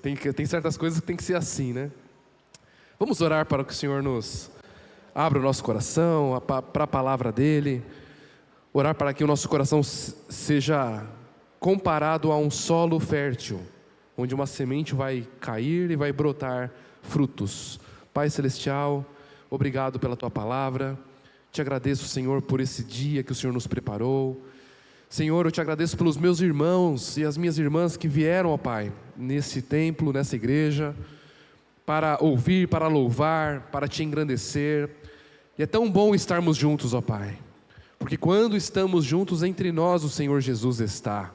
Tem certas coisas que tem que ser assim, né? Vamos orar para que o Senhor nos abra o nosso coração, para a palavra dEle. Orar para que o nosso coração seja comparado a um solo fértil, onde uma semente vai cair e vai brotar frutos. Pai Celestial, obrigado pela Tua palavra. Te agradeço, Senhor, por esse dia que o Senhor nos preparou. Senhor, eu te agradeço pelos meus irmãos e as minhas irmãs que vieram, ó Pai, nesse templo, nessa igreja, para ouvir, para louvar, para te engrandecer. E é tão bom estarmos juntos, ó Pai, porque quando estamos juntos entre nós, o Senhor Jesus está.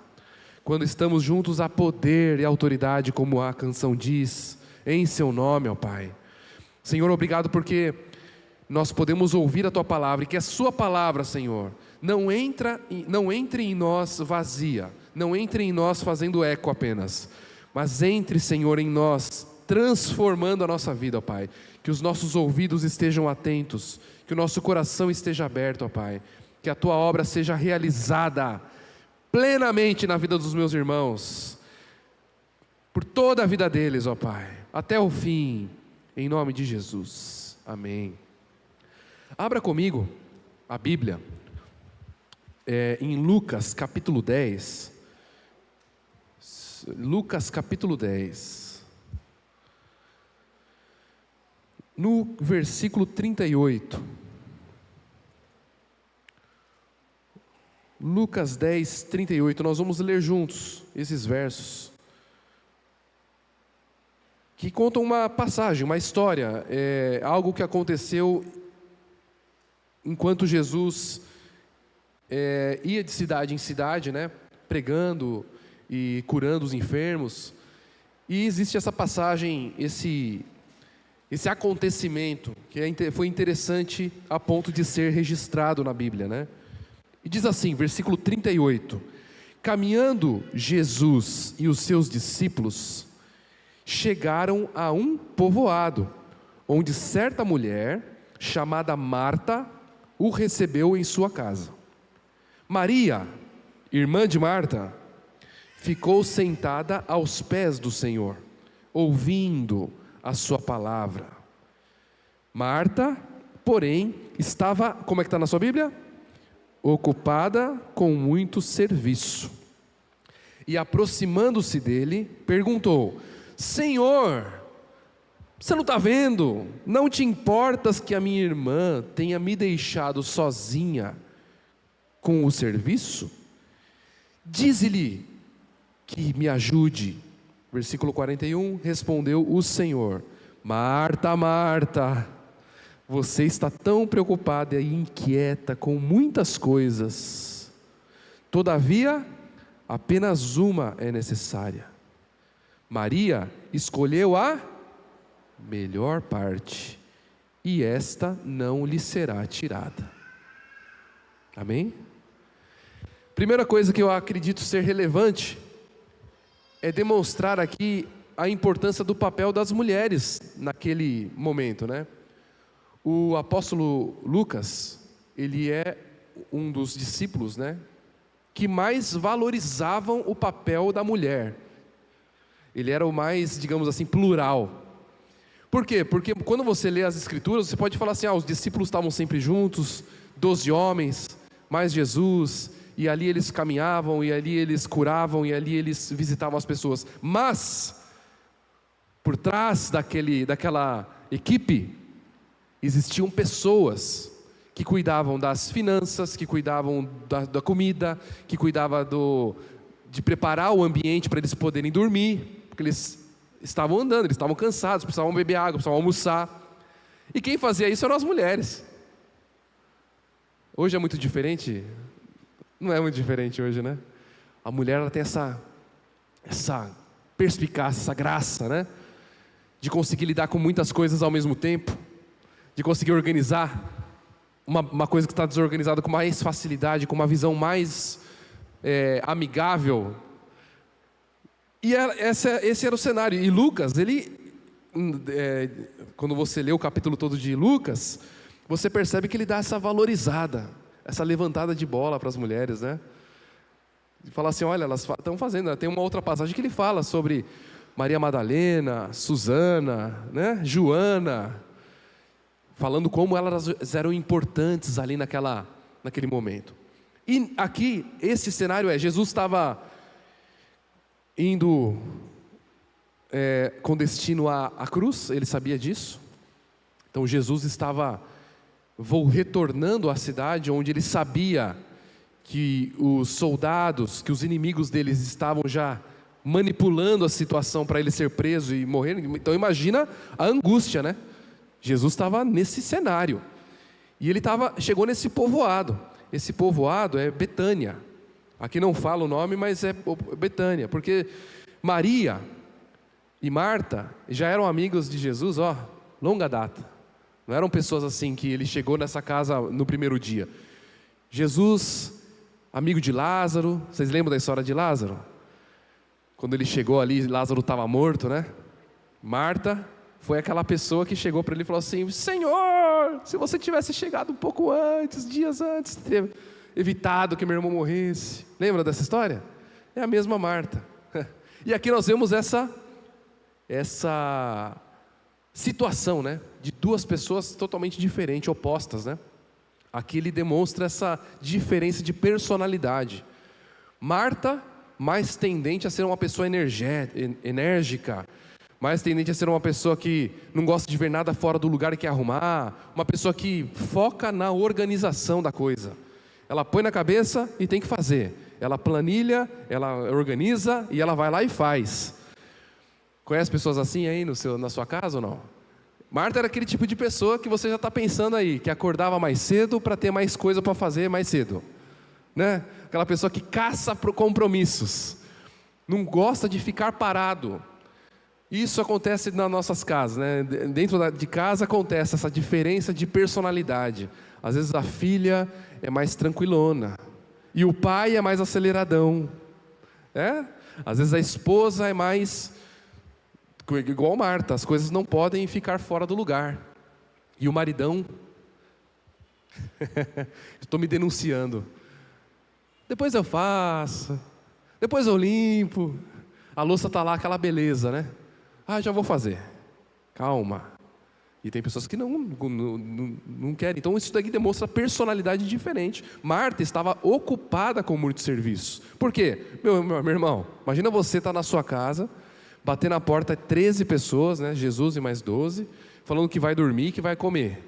Quando estamos juntos, há poder e autoridade, como a canção diz, em seu nome, ó Pai. Senhor, obrigado porque nós podemos ouvir a Tua palavra, e que a Sua palavra, Senhor, não entre em nós vazia, não entre em nós fazendo eco apenas, mas entre, Senhor, em nós, transformando a nossa vida, ó Pai. Que os nossos ouvidos estejam atentos, que o nosso coração esteja aberto, ó Pai. Que a Tua obra seja realizada plenamente na vida dos meus irmãos, por toda a vida deles, ó Pai, até o fim, em nome de Jesus, amém. Abra comigo a Bíblia, em Lucas capítulo 10, Lucas capítulo 10, no versículo 38, Lucas 10, 38, nós vamos ler juntos esses versos, que contam uma passagem, uma história, algo que aconteceu enquanto Jesus ia de cidade em cidade, né, pregando e curando os enfermos. E existe essa passagem, esse acontecimento, que foi interessante a ponto de ser registrado na Bíblia, né? E diz assim, versículo 38, caminhando Jesus e os seus discípulos, chegaram a um povoado, onde certa mulher, chamada Marta, o recebeu em sua casa. Maria, irmã de Marta, ficou sentada aos pés do Senhor, ouvindo a sua palavra. Marta, porém, estava, como é que está na sua Bíblia? Ocupada com muito serviço. E aproximando-se dele, perguntou: Senhor, você não está vendo? Não te importas que a minha irmã tenha me deixado sozinha com o serviço? Dize-lhe que me ajude. Versículo 41, respondeu o Senhor: Marta, Marta, você está tão preocupada e inquieta com muitas coisas. Todavia, apenas uma é necessária. Maria escolheu a melhor parte, e esta não lhe será tirada. Amém? Primeira coisa que eu acredito ser relevante é demonstrar aqui a importância do papel das mulheres naquele momento, né? O apóstolo Lucas, ele é um dos discípulos, né, que mais valorizavam o papel da mulher. Ele era o mais, digamos assim, plural. Por quê? Porque quando você lê as escrituras, você pode falar assim, os discípulos estavam sempre juntos, 12 homens, mais Jesus, e ali eles caminhavam, e ali eles curavam, e ali eles visitavam as pessoas. Mas, por trás daquela equipe, existiam pessoas que cuidavam das finanças, que cuidavam da comida, que cuidavam de preparar o ambiente para eles poderem dormir, porque eles estavam andando, eles estavam cansados, precisavam beber água, precisavam almoçar. E quem fazia isso eram as mulheres. Hoje é muito diferente? Não é muito diferente hoje, né? A mulher, ela tem essa perspicácia, essa graça, né? De conseguir lidar com muitas coisas ao mesmo tempo, de conseguir organizar uma coisa que está desorganizada com mais facilidade, com uma visão mais amigável. E esse era o cenário. E Lucas, quando você lê o capítulo todo de Lucas, você percebe que ele dá essa valorizada, essa levantada de bola para as mulheres, né? De falar assim, olha, elas estão fazendo. Tem uma outra passagem que ele fala sobre Maria Madalena, Susana, né? Joana, falando como elas eram importantes ali naquele momento. E aqui, esse cenário Jesus estava indo com destino à cruz, ele sabia disso. Então Jesus estava retornando à cidade onde ele sabia que os soldados, que os inimigos deles estavam já manipulando a situação para ele ser preso e morrer. Então imagina a angústia, né? Jesus estava nesse cenário. E ele chegou nesse povoado. Esse povoado é Betânia. Aqui não fala o nome, mas é Betânia, porque Maria e Marta já eram amigos de Jesus, longa data. Não eram pessoas assim que ele chegou nessa casa no primeiro dia. Jesus, amigo de Lázaro, vocês lembram da história de Lázaro? Quando ele chegou ali, Lázaro estava morto, né? Marta foi aquela pessoa que chegou para ele e falou assim: Senhor, se você tivesse chegado um pouco antes, dias antes, teria evitado que meu irmão morresse. Lembra dessa história? É a mesma Marta. E aqui nós vemos essa situação, né? De duas pessoas totalmente diferentes, opostas, né? Aqui ele demonstra essa diferença de personalidade. Marta, mais tendente a ser uma pessoa enérgica, mais tendente a ser uma pessoa que não gosta de ver nada fora do lugar e quer arrumar, uma pessoa que foca na organização da coisa. Ela põe na cabeça e tem que fazer. Ela planilha, ela organiza e ela vai lá e faz. Conhece pessoas assim aí na sua casa ou não? Marta era aquele tipo de pessoa que você já está pensando aí, que acordava mais cedo para ter mais coisa para fazer mais cedo, né? Aquela pessoa que caça compromissos, não gosta de ficar parado. Isso acontece nas nossas casas, né? Dentro de casa acontece essa diferença de personalidade. Às vezes a filha é mais tranquilona e o pai é mais aceleradão, Às vezes a esposa é mais igual Marta, as coisas não podem ficar fora do lugar. E o maridão, estou me denunciando. Depois eu faço, depois eu limpo. A louça está lá, aquela beleza, né? Já vou fazer. Calma. E tem pessoas que não querem. Então isso daqui demonstra personalidade diferente. Marta estava ocupada com muito serviço. Por quê? Meu irmão, imagina você estar na sua casa, bater na porta 13 pessoas, né? Jesus e mais 12, falando que vai dormir, que vai comer.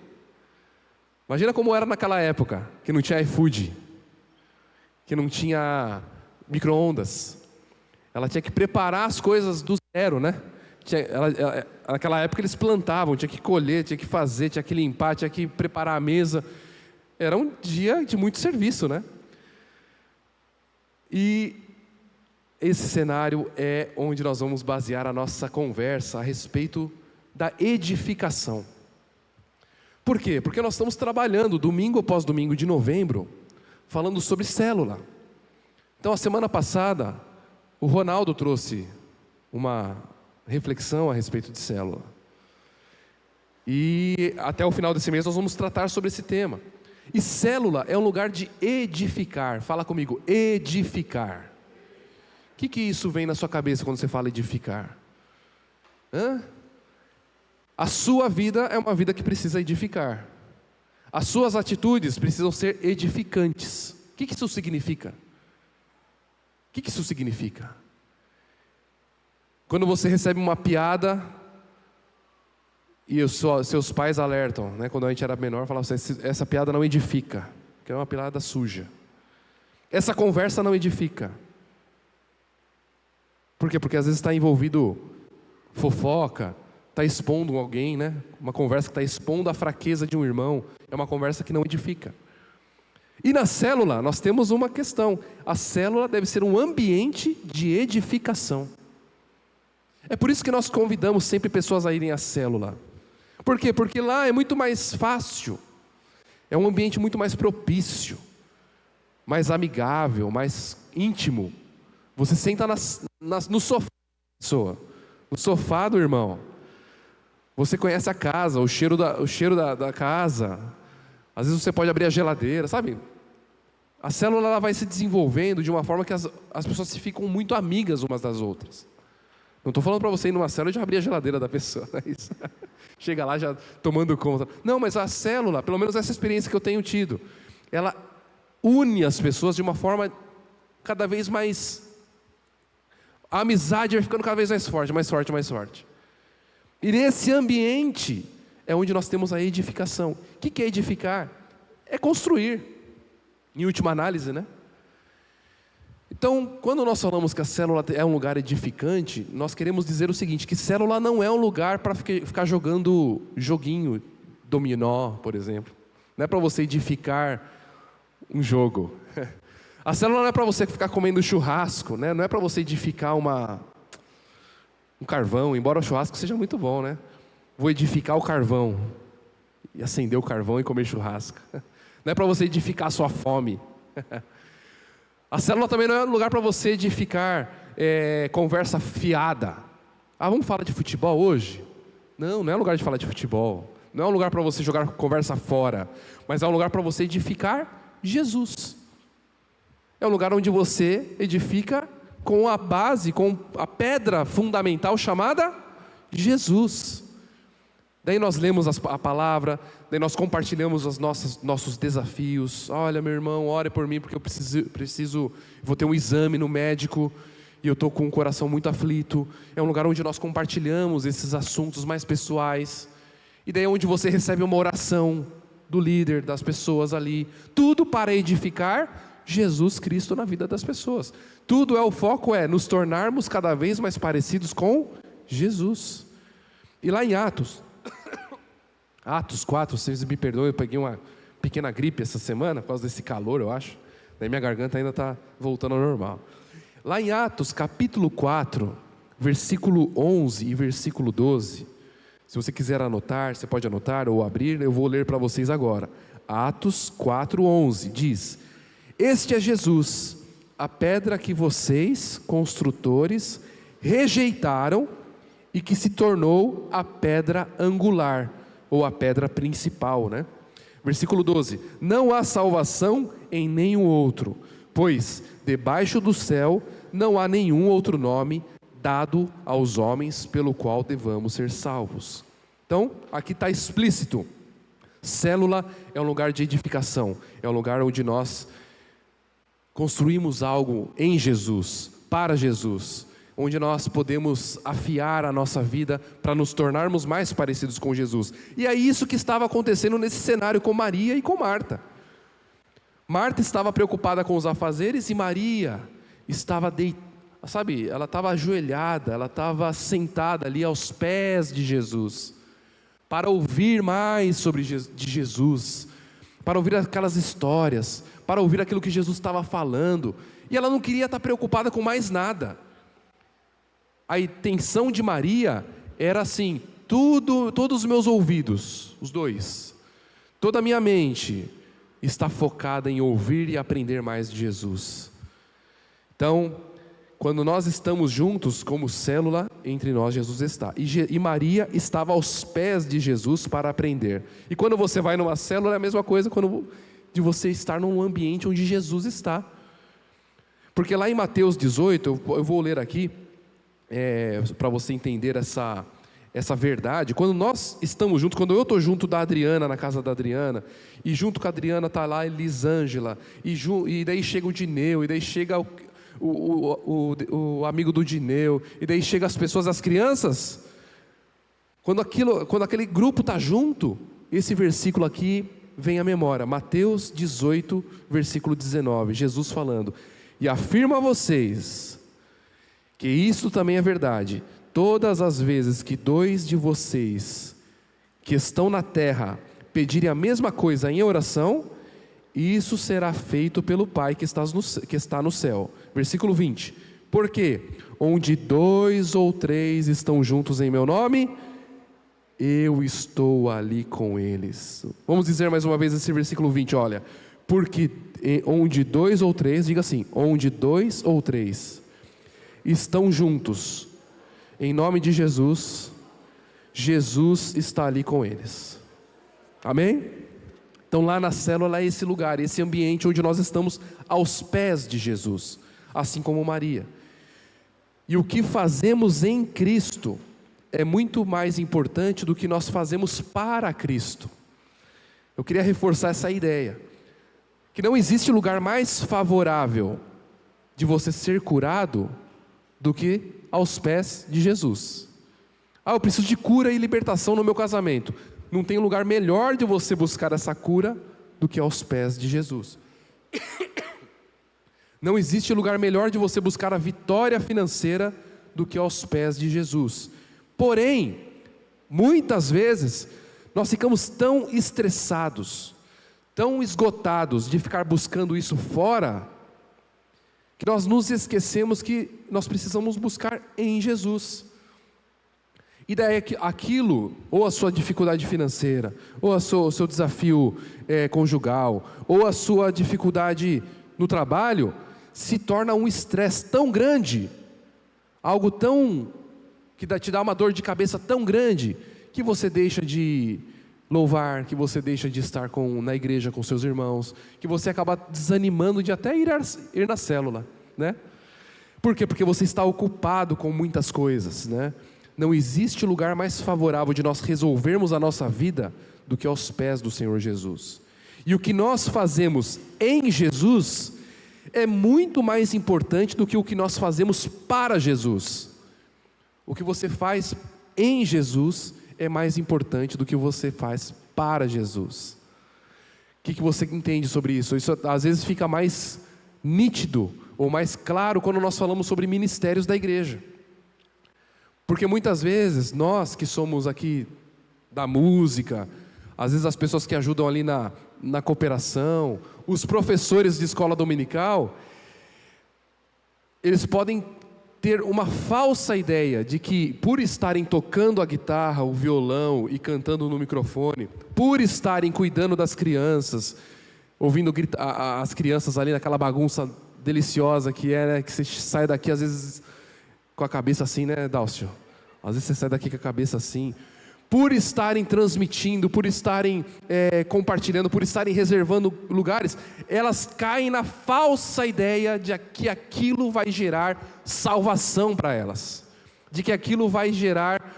Imagina como era naquela época, que não tinha iFood, que não tinha micro-ondas. Ela tinha que preparar as coisas do zero, né? Naquela época eles plantavam, tinha que colher, tinha que fazer, tinha que limpar, tinha que preparar a mesa. Era um dia de muito serviço, né? E esse cenário é onde nós vamos basear a nossa conversa a respeito da edificação. Por quê? Porque nós estamos trabalhando domingo após domingo de novembro, falando sobre célula. Então a semana passada, o Ronaldo trouxe uma reflexão a respeito de célula. E até o final desse mês nós vamos tratar sobre esse tema. E célula é um lugar de edificar. Fala comigo, edificar. O que isso vem na sua cabeça quando você fala edificar? A sua vida é uma vida que precisa edificar. As suas atitudes precisam ser edificantes. O que isso significa? O que isso significa? Quando você recebe uma piada e os seus pais alertam, né? Quando a gente era menor, falavam assim: essa piada não edifica, que é uma piada suja. Essa conversa não edifica. Por quê? Porque às vezes está envolvido fofoca, está expondo alguém, né? Uma conversa que está expondo a fraqueza de um irmão, é uma conversa que não edifica. E na célula nós temos uma questão: a célula deve ser um ambiente de edificação. É por isso que nós convidamos sempre pessoas a irem à célula. Por quê? Porque lá é muito mais fácil, é um ambiente muito mais propício, mais amigável, mais íntimo. Você senta no sofá, no sofá do irmão. Você conhece a casa, o cheiro da casa. Às vezes você pode abrir a geladeira, sabe? A célula ela vai se desenvolvendo de uma forma que as pessoas se ficam muito amigas umas das outras. Não estou falando para você ir numa célula e já abrir a geladeira da pessoa, não é isso? Chega lá já tomando conta. Não, mas a célula, pelo menos essa experiência que eu tenho tido, ela une as pessoas de uma forma cada vez mais... A amizade vai ficando cada vez mais forte, mais forte, mais forte. E nesse ambiente é onde nós temos a edificação. O que é edificar? É construir, em última análise, né? Então, quando nós falamos que a célula é um lugar edificante, nós queremos dizer o seguinte, que célula não é um lugar para ficar jogando joguinho, dominó, por exemplo. Não é para você edificar um jogo. A célula não é para você ficar comendo churrasco, né? Não é para você edificar um carvão, embora o churrasco seja muito bom, né? Vou edificar o carvão, e acender o carvão e comer churrasco. Não é para você edificar a sua fome. A célula também não é um lugar para você edificar conversa fiada. Vamos falar de futebol hoje? Não é um lugar de falar de futebol. Não é um lugar para você jogar conversa fora. Mas é um lugar para você edificar Jesus. É um lugar onde você edifica com a base, com a pedra fundamental chamada Jesus. Daí nós lemos a palavra, daí nós compartilhamos os nossos desafios. Olha, meu irmão, ore por mim porque eu preciso, vou ter um exame no médico e eu estou com o coração muito aflito. É um lugar onde nós compartilhamos esses assuntos mais pessoais. E daí é onde você recebe uma oração do líder, das pessoas ali. Tudo para edificar Jesus Cristo na vida das pessoas. Tudo o foco é nos tornarmos cada vez mais parecidos com Jesus. E lá em Atos 4, vocês me perdoem, eu peguei uma pequena gripe essa semana, por causa desse calor, eu acho. Daí minha garganta ainda está voltando ao normal. Lá em Atos, capítulo 4, versículo 11 e versículo 12. Se você quiser anotar, você pode anotar ou abrir, eu vou ler para vocês agora. Atos 4, 11, diz: Este é Jesus, a pedra que vocês, construtores, rejeitaram e que se tornou a pedra angular, ou a pedra principal, né? Versículo 12: Não há salvação em nenhum outro, pois debaixo do céu não há nenhum outro nome dado aos homens pelo qual devamos ser salvos. Então, aqui está explícito, célula é um lugar de edificação, é um lugar onde nós construímos algo em Jesus, para Jesus, onde nós podemos afiar a nossa vida para nos tornarmos mais parecidos com Jesus. E é isso que estava acontecendo nesse cenário com Maria e com Marta. Marta estava preocupada com os afazeres e Maria estava ela estava ajoelhada, ela estava sentada ali aos pés de Jesus, para ouvir mais de Jesus, para ouvir aquelas histórias, para ouvir aquilo que Jesus estava falando, e ela não queria estar preocupada com mais nada. A intenção de Maria era assim, todos os meus ouvidos, os dois, toda a minha mente está focada em ouvir e aprender mais de Jesus. Então, quando nós estamos juntos como célula, entre nós Jesus está. E Maria estava aos pés de Jesus para aprender. E quando você vai numa célula, é a mesma coisa de você estar num ambiente onde Jesus está. Porque lá em Mateus 18, eu vou ler aqui, para você entender essa verdade. Quando nós estamos juntos, quando eu estou junto da Adriana, na casa da Adriana, e junto com a Adriana está lá a Elisângela, e daí chega o Dineu, e daí chega o amigo do Dineu, e daí chega as pessoas, as crianças, quando aquele grupo está junto, esse versículo aqui vem à memória, Mateus 18, versículo 19, Jesus falando: E afirmo a vocês que isto também é verdade, todas as vezes que 2 de vocês que estão na terra pedirem a mesma coisa em oração, isso será feito pelo Pai que está no céu. Versículo 20: Porque onde 2 ou 3 estão juntos em meu nome, eu estou ali com eles. Vamos dizer mais uma vez esse versículo 20, olha. Porque onde 2 ou 3, diga assim, onde 2 ou 3 estão juntos em nome de Jesus, Jesus está ali com eles. Amém? Então lá na célula é esse lugar, esse ambiente onde nós estamos aos pés de Jesus, assim como Maria. E o que fazemos em Cristo é muito mais importante do que nós fazemos para Cristo. Eu queria reforçar essa ideia, que não existe lugar mais favorável de você ser curado do que aos pés de Jesus. Eu preciso de cura e libertação no meu casamento. Não tem lugar melhor de você buscar essa cura do que aos pés de Jesus. Não existe lugar melhor de você buscar a vitória financeira do que aos pés de Jesus. Porém, muitas vezes, nós ficamos tão estressados, tão esgotados de ficar buscando isso fora, que nós nos esquecemos que nós precisamos buscar em Jesus. E daí aquilo, ou a sua dificuldade financeira, ou o seu desafio conjugal, ou a sua dificuldade no trabalho, se torna um estresse tão grande, algo tão, que te dá uma dor de cabeça tão grande, que você deixa de louvar, que você deixa de estar na igreja com seus irmãos, que você acaba desanimando de até ir na célula, né? Por quê? Porque você está ocupado com muitas coisas, né? Não existe lugar mais favorável de nós resolvermos a nossa vida do que aos pés do Senhor Jesus. E o que nós fazemos em Jesus é muito mais importante do que o que nós fazemos para Jesus. O que você faz em Jesus é mais importante do que você faz para Jesus. O que você entende sobre isso? Isso às vezes fica mais nítido ou mais claro quando nós falamos sobre ministérios da igreja. Porque muitas vezes nós que somos aqui da música, às vezes as pessoas que ajudam ali na cooperação, os professores de escola dominical, eles podem ter uma falsa ideia de que por estarem tocando a guitarra, o violão e cantando no microfone, por estarem cuidando das crianças, ouvindo as crianças ali naquela bagunça deliciosa que é, né, que você sai daqui às vezes com a cabeça assim, né, Dálcio? Às vezes você sai daqui com a cabeça assim. Por estarem transmitindo, por estarem compartilhando, por estarem reservando lugares, elas caem na falsa ideia de que aquilo vai gerar salvação para elas, de que aquilo vai gerar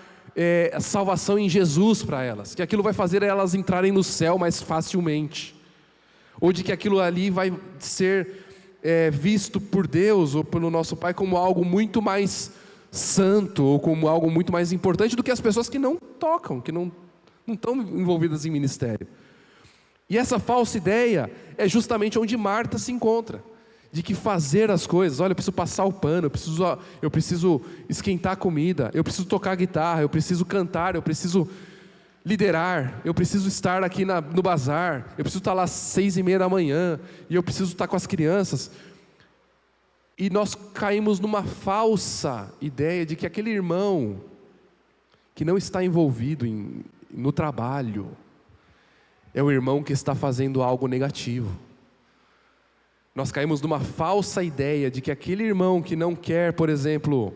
salvação em Jesus para elas, que aquilo vai fazer elas entrarem no céu mais facilmente, ou de que aquilo ali vai ser visto por Deus ou pelo nosso Pai como algo muito mais santo, ou como algo muito mais importante do que as pessoas que não tocam, que não estão envolvidas em ministério. E essa falsa ideia é justamente onde Marta se encontra, de que fazer as coisas, olha, eu preciso passar o pano, eu preciso esquentar a comida, eu preciso tocar a guitarra, eu preciso cantar, eu preciso liderar, eu preciso estar aqui no bazar, eu preciso estar lá às 6:30 da manhã, e eu preciso estar com as crianças. E nós caímos numa falsa ideia de que aquele irmão que não está envolvido no trabalho é o irmão que está fazendo algo negativo. Nós caímos numa falsa ideia de que aquele irmão que não quer, por exemplo,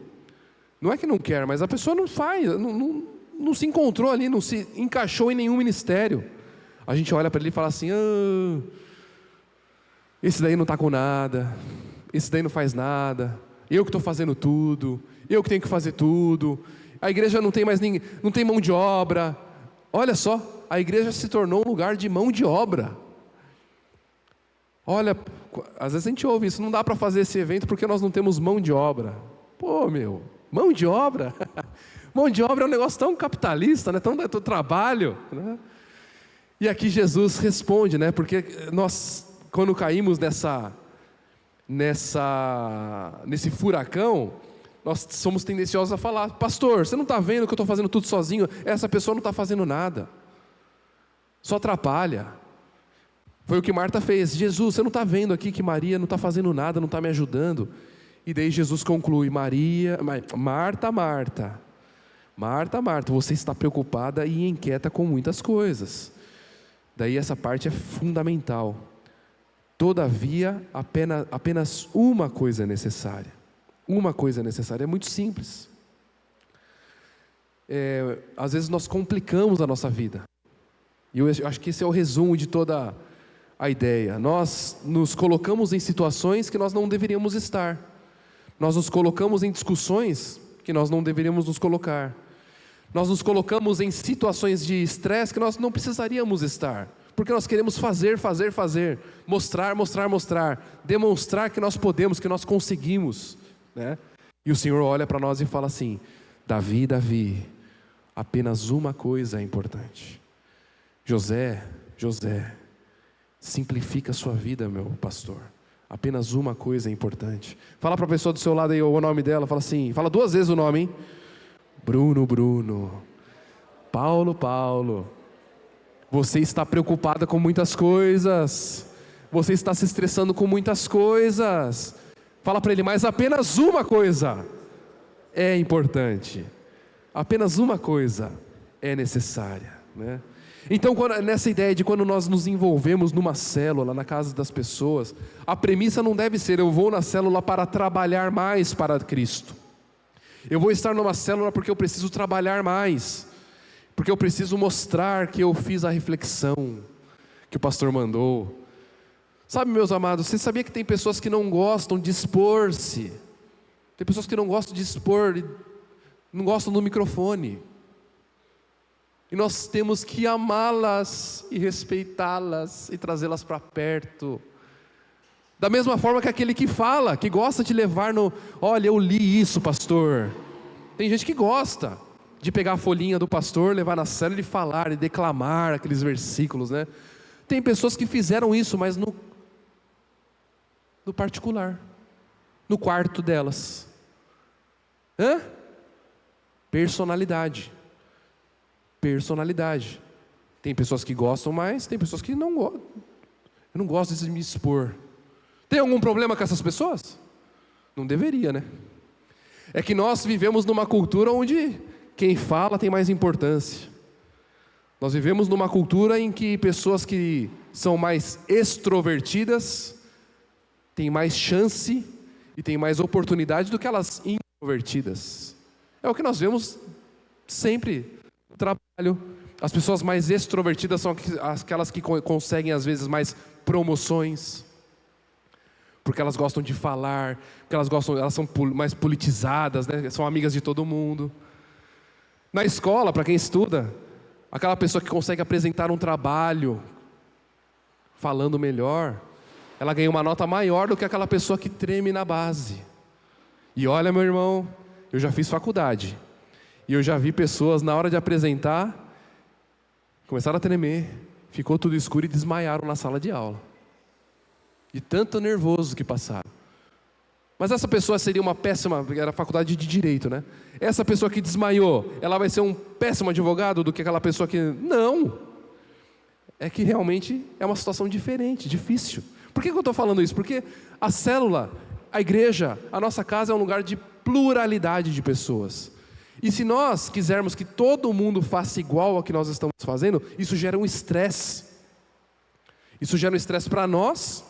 não é que não quer, mas a pessoa não faz, não se encontrou ali, não se encaixou em nenhum ministério. A gente olha para ele e fala assim: esse daí não está com nada, esse daí não faz nada, eu que estou fazendo tudo, eu que tenho que fazer tudo, a igreja não tem mais ninguém, não tem mão de obra. Olha só, a igreja se tornou um lugar de mão de obra. Olha, às vezes a gente ouve isso: não dá para fazer esse evento porque nós não temos mão de obra. Pô, mão de obra? Mão de obra é um negócio tão capitalista, né? Tão do trabalho, né? E aqui Jesus responde, né? Porque nós, quando caímos nesse furacão, nós somos tendenciosos a falar: pastor, você não está vendo que eu estou fazendo tudo sozinho? Essa pessoa não está fazendo nada, só atrapalha. Foi o que Marta fez. Jesus, você não está vendo aqui que Maria não está fazendo nada, não está me ajudando? E daí Jesus conclui: Marta, você está preocupada e inquieta com muitas coisas. Daí essa parte é fundamental. Todavia, apenas uma coisa é necessária. Uma coisa é necessária, é muito simples. Às vezes nós complicamos a nossa vida. E eu acho que esse é o resumo de toda a ideia. Nós nos colocamos em situações que nós não deveríamos estar. Nós nos colocamos em discussões que nós não deveríamos nos colocar. Nós nos colocamos em situações de estresse que nós não precisaríamos estar. Porque nós queremos fazer, mostrar, demonstrar que nós podemos, que nós conseguimos, né? E o Senhor olha para nós e fala assim: Davi, apenas uma coisa é importante. José, simplifica a sua vida, meu pastor. Apenas uma coisa é importante. Fala para a pessoa do seu lado aí o nome dela, fala assim, fala 2 vezes o nome, hein? Bruno, Paulo. Você está preocupada com muitas coisas. Você está se estressando com muitas coisas. Fala para ele, mas apenas uma coisa é importante. Apenas uma coisa é necessária, né? Então, nessa ideia de quando nós nos envolvemos numa célula, na casa das pessoas, a premissa não deve ser: eu vou na célula para trabalhar mais para Cristo. Eu vou estar numa célula porque eu preciso trabalhar mais, porque eu preciso mostrar que eu fiz a reflexão que o pastor mandou. Sabe, meus amados, você sabia que tem pessoas que não gostam de expor-se? Tem pessoas que não gostam de expor, não gostam do microfone. E nós temos que amá-las e respeitá-las e trazê-las para perto. Da mesma forma que aquele que fala, que gosta de levar no... Olha, eu li isso, pastor. Tem gente que gosta de pegar a folhinha do pastor, levar na célula e falar, e declamar aqueles versículos, né? Tem pessoas que fizeram isso, mas no particular, no quarto delas. Personalidade. Tem pessoas que gostam mais, tem pessoas que não gostam. Eu não gosto de me expor. Tem algum problema com essas pessoas? Não deveria, né? É que nós vivemos numa cultura onde quem fala tem mais importância. Nós vivemos numa cultura em que pessoas que são mais extrovertidas têm mais chance e têm mais oportunidade do que elas introvertidas. É o que nós vemos sempre no trabalho. As pessoas mais extrovertidas são aquelas que conseguem às vezes mais promoções, porque elas gostam de falar, porque elas são mais politizadas, né? São amigas de todo mundo. Na escola, para quem estuda, aquela pessoa que consegue apresentar um trabalho falando melhor, ela ganha uma nota maior do que aquela pessoa que treme na base. E olha, meu irmão, eu já fiz faculdade, e eu já vi pessoas na hora de apresentar começaram a tremer, ficou tudo escuro e desmaiaram na sala de aula, de tanto nervoso que passaram. Mas essa pessoa seria uma péssima, era faculdade de Direito, né? Essa pessoa que desmaiou, ela vai ser um péssimo advogado do que aquela pessoa que... Não! É que realmente é uma situação diferente, difícil. Por que eu estou falando isso? Porque a célula, a igreja, a nossa casa é um lugar de pluralidade de pessoas. E se nós quisermos que todo mundo faça igual ao que nós estamos fazendo, isso gera um estresse. Isso gera um estresse para nós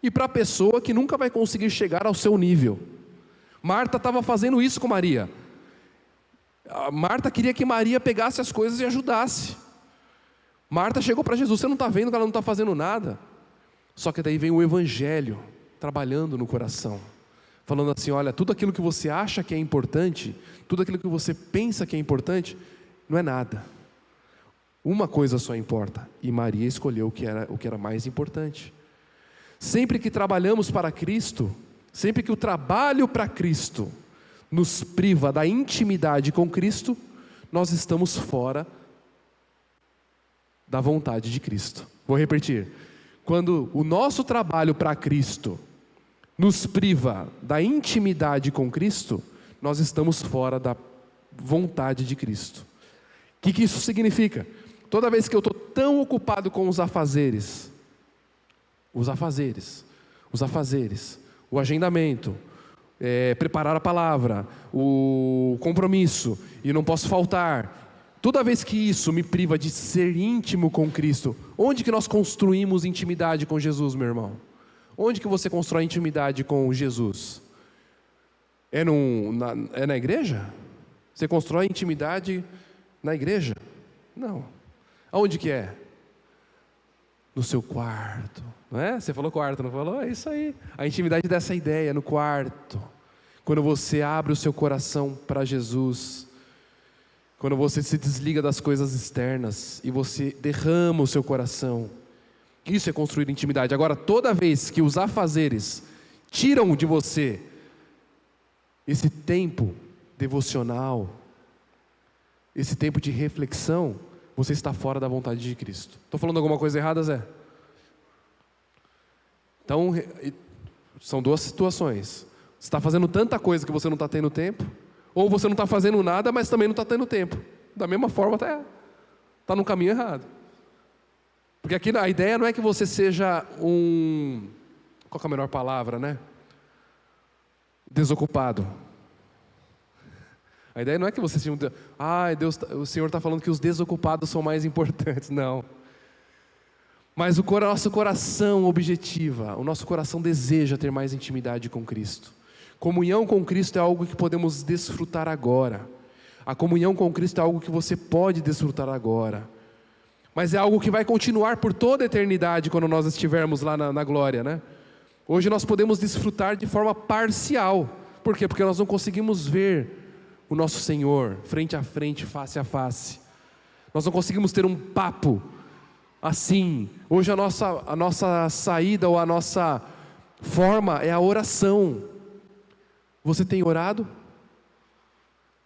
e para a pessoa que nunca vai conseguir chegar ao seu nível. Marta estava fazendo isso com Maria. Marta queria que Maria pegasse as coisas e ajudasse. Marta chegou para Jesus: você não está vendo que ela não está fazendo nada? Só que daí vem o Evangelho trabalhando no coração, falando assim: olha, tudo aquilo que você acha que é importante, tudo aquilo que você pensa que é importante, não é nada. Uma coisa só importa. E Maria escolheu o que era mais importante. Sempre que trabalhamos para Cristo, sempre que o trabalho para Cristo nos priva da intimidade com Cristo, nós estamos fora da vontade de Cristo. Vou repetir: quando o nosso trabalho para Cristo nos priva da intimidade com Cristo, nós estamos fora da vontade de Cristo. O que isso significa? Toda vez que eu estou tão ocupado com os afazeres, o agendamento, preparar a palavra, o compromisso, e não posso faltar, toda vez que isso me priva de ser íntimo com Cristo, onde que nós construímos intimidade com Jesus, meu irmão? Onde que você constrói intimidade com Jesus? É na igreja? Você constrói intimidade na igreja? Não. Aonde que é? No seu quarto, não é? Você falou quarto, não falou? É isso aí. A intimidade dessa ideia, no quarto, quando você abre o seu coração para Jesus, quando você se desliga das coisas externas e você derrama o seu coração, isso é construir intimidade. Agora, toda vez que os afazeres tiram de você esse tempo devocional, esse tempo de reflexão, você está fora da vontade de Cristo. Estou falando alguma coisa errada, Zé? Então, são duas situações. Você está fazendo tanta coisa que você não está tendo tempo, ou você não está fazendo nada, mas também não está tendo tempo. Da mesma forma, está no caminho errado. Porque aqui a ideia não é que você seja qual que é a melhor palavra, né? Desocupado. A ideia não é que você seja Deus, o Senhor está falando que os desocupados são mais importantes. Não. Mas o nosso coração objetiva, o nosso coração deseja ter mais intimidade com Cristo. Comunhão com Cristo é algo que podemos desfrutar agora. A comunhão com Cristo é algo que você pode desfrutar agora. Mas é algo que vai continuar por toda a eternidade quando nós estivermos lá na glória, né? Hoje nós podemos desfrutar de forma parcial. Por quê? Porque nós não conseguimos ver o nosso Senhor frente a frente, face a face. Nós não conseguimos ter um papo assim. Hoje a nossa saída ou a nossa forma é a oração. Você tem orado?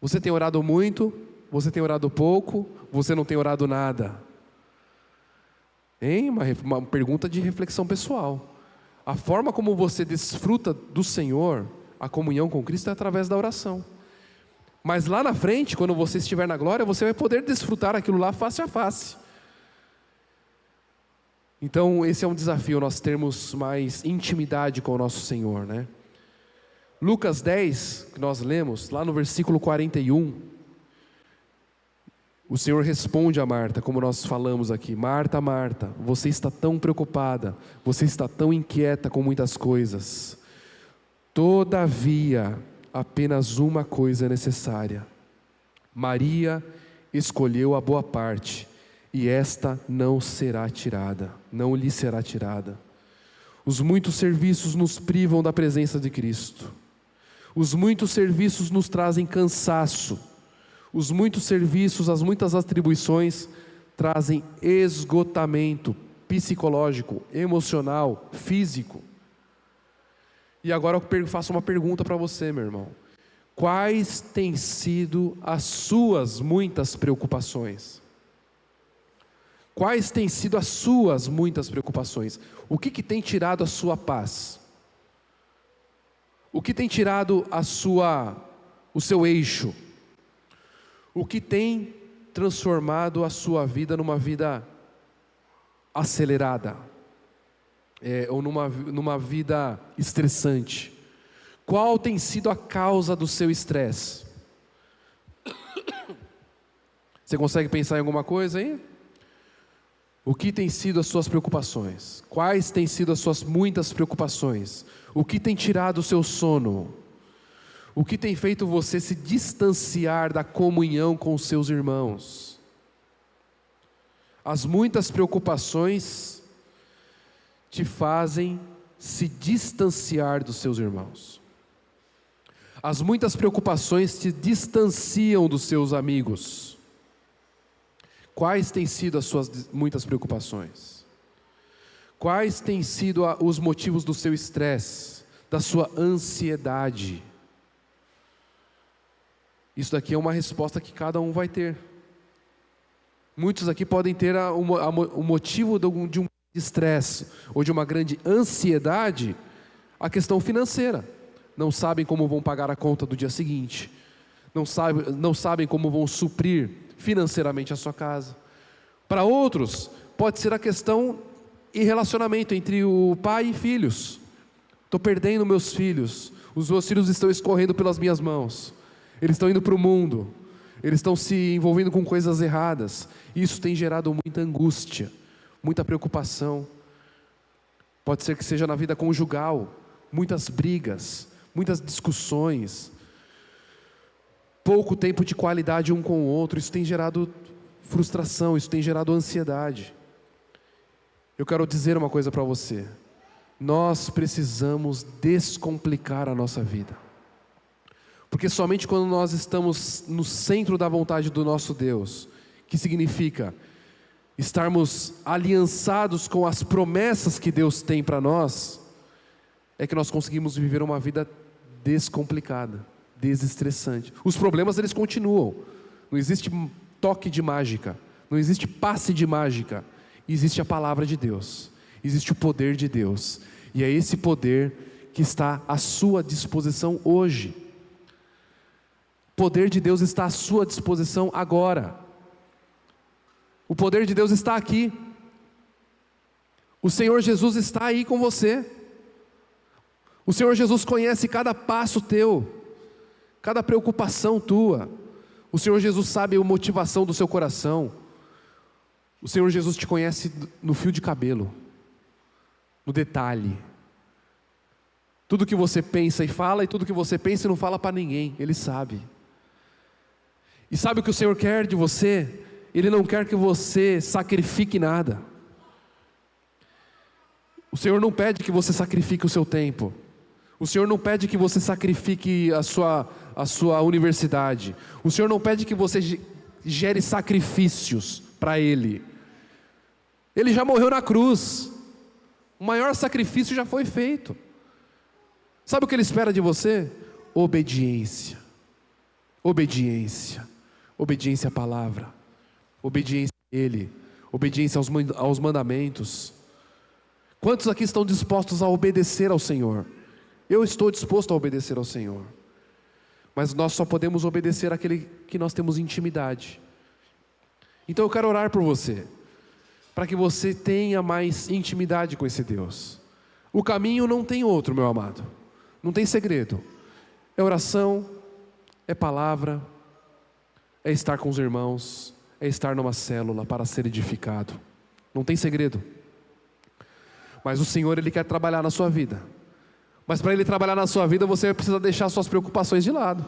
Você tem orado muito? Você tem orado pouco? Você não tem orado nada? Hein? Uma pergunta de reflexão pessoal. A forma como você desfruta do Senhor, a comunhão com Cristo, é através da oração. Mas lá na frente, quando você estiver na glória, você vai poder desfrutar aquilo lá face a face. Então esse é um desafio, nós termos mais intimidade com o nosso Senhor, né? Lucas 10, que nós lemos, lá no versículo 41, o Senhor responde a Marta, como nós falamos aqui: Marta, Marta, você está tão preocupada, você está tão inquieta com muitas coisas. Todavia, apenas uma coisa é necessária. Maria escolheu a boa parte, e esta não lhe será tirada. Os muitos serviços nos privam da presença de Cristo. Os muitos serviços nos trazem cansaço. Os muitos serviços, as muitas atribuições trazem esgotamento psicológico, emocional, físico. E agora eu faço uma pergunta para você, meu irmão. Quais têm sido as suas muitas preocupações? Quais têm sido as suas muitas preocupações? O que tem tirado a sua paz? O que tem tirado o seu eixo? O que tem transformado a sua vida numa vida acelerada? Ou numa vida estressante? Qual tem sido a causa do seu estresse? Você consegue pensar em alguma coisa aí? O que tem sido as suas preocupações? Quais têm sido as suas muitas preocupações? O que tem tirado o seu sono? O que tem feito você se distanciar da comunhão com os seus irmãos? As muitas preocupações te fazem se distanciar dos seus irmãos. As muitas preocupações te distanciam dos seus amigos. Quais têm sido as suas muitas preocupações? Quais têm sido os motivos do seu estresse, da sua ansiedade? Isso daqui é uma resposta que cada um vai ter. Muitos aqui podem ter o motivo de um estresse ou de uma grande ansiedade, a questão financeira. Não sabem como vão pagar a conta do dia seguinte. Não sabem como vão suprir financeiramente a sua casa. Para outros, pode ser a questão e relacionamento entre o pai e filhos. Estou perdendo meus filhos. Os meus filhos estão escorrendo pelas minhas mãos. Eles estão indo para o mundo. Eles estão se envolvendo com coisas erradas. Isso tem gerado muita angústia, muita preocupação. Pode ser que seja na vida conjugal, muitas brigas, muitas discussões, pouco tempo de qualidade um com o outro. Isso tem gerado frustração, isso tem gerado ansiedade. Eu quero dizer uma coisa para você: nós precisamos descomplicar a nossa vida. Porque somente quando nós estamos no centro da vontade do nosso Deus, que significa estarmos aliançados com as promessas que Deus tem para nós, é que nós conseguimos viver uma vida descomplicada, desestressante. Os problemas, eles continuam. Não existe toque de mágica, não existe passe de mágica. Existe a palavra de Deus, existe o poder de Deus, e é esse poder que está à sua disposição hoje. O poder de Deus está à sua disposição agora. O poder de Deus está aqui. O Senhor Jesus está aí com você. O Senhor Jesus conhece cada passo teu, cada preocupação tua. O Senhor Jesus sabe a motivação do seu coração. O Senhor Jesus te conhece no fio de cabelo, no detalhe. Tudo que você pensa e fala, e tudo que você pensa e não fala para ninguém, Ele sabe. E sabe o que o Senhor quer de você? Ele não quer que você sacrifique nada. O Senhor não pede que você sacrifique o seu tempo. O Senhor não pede que você sacrifique a sua universidade. O Senhor não pede que você gere sacrifícios para Ele. Ele já morreu na cruz. O maior sacrifício já foi feito. Sabe o que Ele espera de você? Obediência. Obediência. Obediência à palavra. Obediência a Ele. Obediência aos mandamentos. Quantos aqui estão dispostos a obedecer ao Senhor? Eu estou disposto a obedecer ao Senhor. Mas nós só podemos obedecer àquele que nós temos intimidade. Então eu quero orar por você, para que você tenha mais intimidade com esse Deus. O caminho não tem outro, meu amado. Não tem segredo. É oração, é palavra, é estar com os irmãos, é estar numa célula para ser edificado. Não tem segredo. Mas o Senhor, Ele quer trabalhar na sua vida. Mas para Ele trabalhar na sua vida, você precisa deixar suas preocupações de lado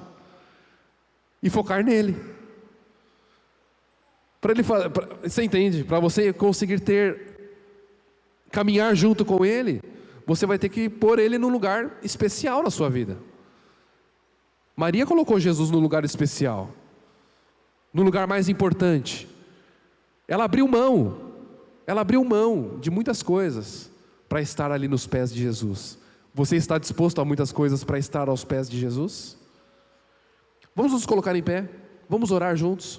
e focar nele. Você entende? Para você conseguir caminhar junto com Ele, você vai ter que pôr Ele num lugar especial na sua vida. Maria colocou Jesus num lugar especial, no lugar mais importante. Ela abriu mão de muitas coisas para estar ali nos pés de Jesus. Você está disposto a muitas coisas para estar aos pés de Jesus? Vamos nos colocar em pé, vamos orar juntos.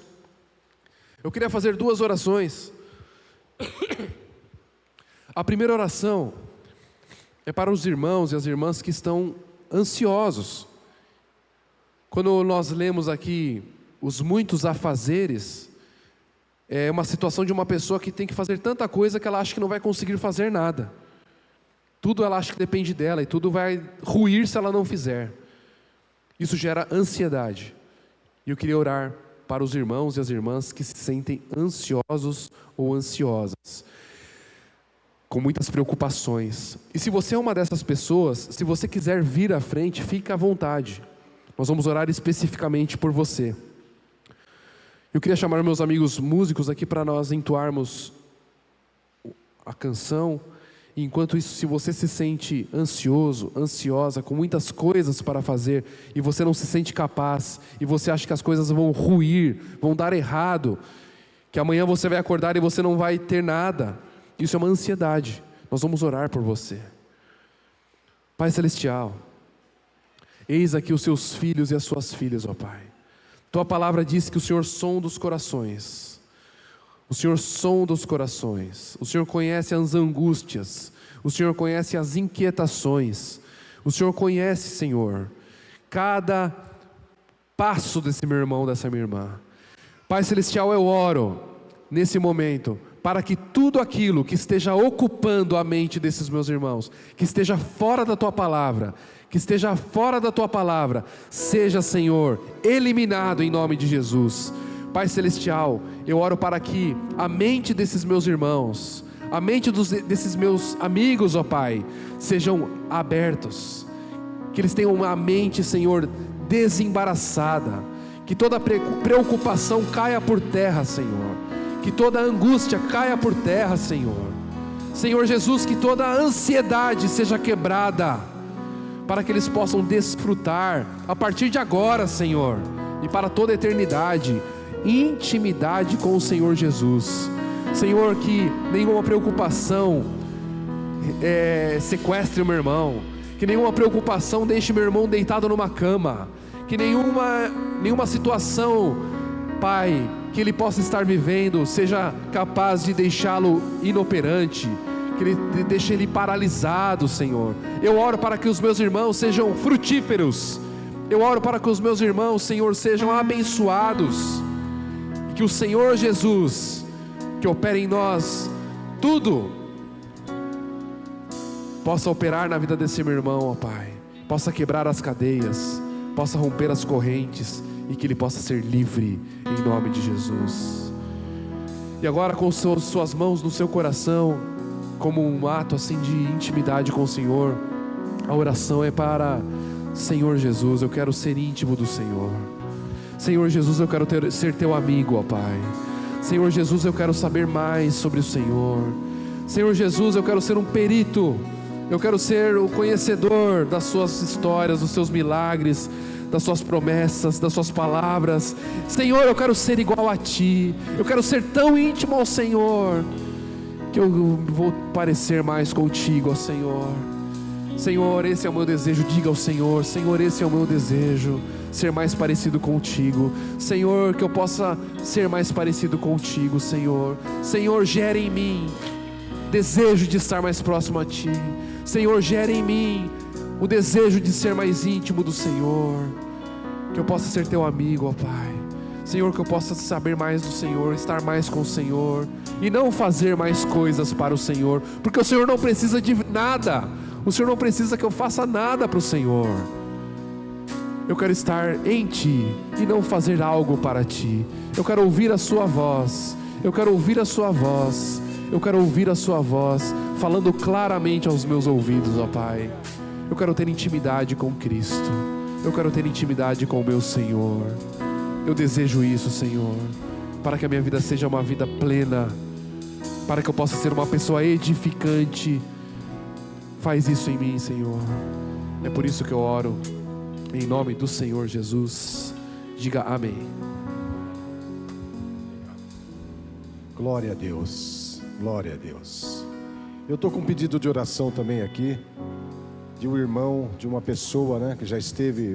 Eu queria fazer 2 orações. A primeira oração é para os irmãos e as irmãs que estão ansiosos. Quando nós lemos aqui os muitos afazeres, é uma situação de uma pessoa que tem que fazer tanta coisa que ela acha que não vai conseguir fazer nada. Tudo ela acha que depende dela e tudo vai ruir se ela não fizer. Isso gera ansiedade. E eu queria orar para os irmãos e as irmãs que se sentem ansiosos ou ansiosas, com muitas preocupações. E se você é uma dessas pessoas, se você quiser vir à frente, fique à vontade. Nós vamos orar especificamente por você. Eu queria chamar meus amigos músicos aqui para nós entoarmos a canção. Enquanto isso, se você se sente ansioso, ansiosa, com muitas coisas para fazer, e você não se sente capaz, e você acha que as coisas vão ruir, vão dar errado, que amanhã você vai acordar e você não vai ter nada, isso é uma ansiedade. Nós vamos orar por você. Pai Celestial, eis aqui os seus filhos e as suas filhas, ó Pai. Tua palavra diz que o Senhor sonda os corações. O Senhor sonda os corações. O Senhor conhece as angústias. O Senhor conhece as inquietações. O Senhor conhece, Senhor, cada passo desse meu irmão, dessa minha irmã. Pai Celestial, eu oro nesse momento para que tudo aquilo que esteja ocupando a mente desses meus irmãos, que esteja fora da Tua palavra, seja, Senhor, eliminado em nome de Jesus. Pai Celestial, eu oro para que a mente desses meus irmãos, a mente desses meus amigos, ó Pai, sejam abertos, que eles tenham uma mente, Senhor, desembaraçada, que toda preocupação caia por terra, Senhor, que toda angústia caia por terra, Senhor. Senhor Jesus, que toda ansiedade seja quebrada. para que eles possam desfrutar, a partir de agora, Senhor, e para toda a eternidade, intimidade com o Senhor Jesus. Senhor, que nenhuma preocupação sequestre o meu irmão, que nenhuma preocupação deixe meu irmão deitado numa cama, que nenhuma situação, Pai, que ele possa estar vivendo seja capaz de deixá-lo inoperante, que ele deixe ele paralisado, Senhor. Eu oro para que os meus irmãos sejam frutíferos, eu oro para que os meus irmãos, Senhor, sejam abençoados, que o Senhor Jesus, que opera em nós tudo, possa operar na vida desse meu irmão, ó Pai, possa quebrar as cadeias, possa romper as correntes, e que ele possa ser livre, em nome de Jesus. E agora, com suas mãos no seu coração, como um ato assim de intimidade com o Senhor, a oração é para: Senhor Jesus, eu quero ser íntimo do Senhor. Senhor Jesus, eu quero ser teu amigo, ó Pai. Senhor Jesus, eu quero saber mais sobre o Senhor. Senhor Jesus, eu quero ser um perito, eu quero ser o conhecedor das suas histórias, dos seus milagres, das suas promessas, das suas palavras. Senhor, eu quero ser igual a Ti, eu quero ser tão íntimo ao Senhor, que eu vou parecer mais contigo, ó Senhor. Senhor, esse é o meu desejo. Diga ao Senhor: Senhor, esse é o meu desejo, ser mais parecido contigo. Senhor, que eu possa ser mais parecido contigo, Senhor. Senhor, gera em mim desejo de estar mais próximo a Ti. Senhor, gera em mim o desejo de ser mais íntimo do Senhor, que eu possa ser teu amigo, ó Pai. Senhor, que eu possa saber mais do Senhor, estar mais com o Senhor, e não fazer mais coisas para o Senhor, porque o Senhor não precisa de nada, o Senhor não precisa que eu faça nada para o Senhor. Eu quero estar em Ti e não fazer algo para Ti. Eu quero ouvir a Sua voz, eu quero ouvir a Sua voz, eu quero ouvir a Sua voz, falando claramente aos meus ouvidos, ó Pai. Eu quero ter intimidade com Cristo, eu quero ter intimidade com o meu Senhor. Eu desejo isso, Senhor, para que a minha vida seja uma vida plena, para que eu possa ser uma pessoa edificante. Faz isso em mim, Senhor. É por isso que eu oro, em nome do Senhor Jesus. Diga amém. Glória a Deus, glória a Deus. Eu estou com um pedido de oração também aqui, de um irmão, de uma pessoa, que já esteve